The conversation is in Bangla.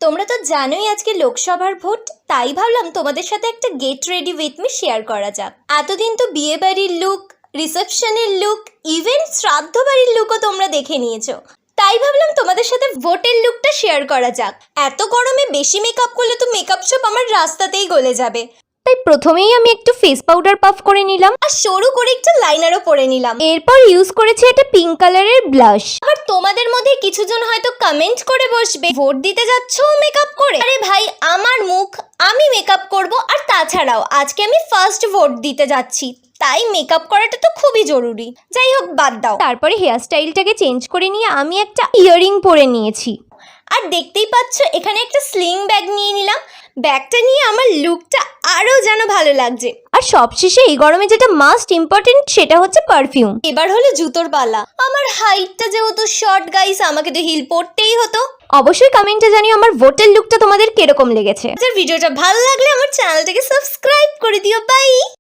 তোমরা তো জানোই আজকে লোকসভার ভোট, তাই ভাবলাম তোমাদের সাথে একটা get ready with me share করা যাক। এতদিন তো বিয়ে বাড়ির লুক, রিসেপশনের লুক, ইভেন শ্রাদ্ধ বাড়ির লুকও তোমরা দেখে নিয়েছো, তাই ভাবলাম তোমাদের সাথে ভোটের লুকটা শেয়ার করা যাক। এত গরমে বেশি মেকআপ করলে তো মেকআপ শপ আমার রাস্তাতেই গলে যাবে, তাই প্রথমেই আমি একটু ফেস পাউডার পাফ করে নিলাম আর সরু করে একটু লাইনারও পরে নিলাম। এরপর ইউজ করেছি একটা পিঙ্ক কালারের ব্লাশ। আবার তোমাদের মধ্যে কিছুজন হয়তো কমেন্ট করে বসবে, ভোট দিতে যাচ্ছ মেকআপ করে। আরে ভাই, আমার মুখ, আমি মেকআপ করব। আর তাছাড়াও আজকে আমি ফার্স্ট ভোট দিতে যাচ্ছি, তাই মেকআপ করাটা তো খুবই জরুরি। যাই হোক, বাদ দাও। তারপরে হেয়ার স্টাইলটাকে চেঞ্জ করে নিয়ে আমি একটা ইয়াররিং পরে নিয়েছি। আর দেখতেই পাচ্ছ এখানে একটা স্লিং ব্যাগ নিয়ে নিলাম। ব্যাগটা নিয়ে আমার লুকটা আরো যেন ভালো লাগছে। আর সবশেষে এই গরমে যেটা মাস্ট ইম্পর্টেন্ট সেটা হচ্ছে পারফিউম। এবার হলো জুতোর পালা। আমার হাইটটা যেহেতু শর্ট গাইস, আমাকে তো হিল পরতেই হতো। অবশ্যই কমেন্টে জানিও আমার ভোটের লুকটা তোমাদের কিরকম লেগেছে। ভিডিওটা ভালো লাগলে আমার চ্যানেলটাকে সাবস্ক্রাইব করে দিও। বাই।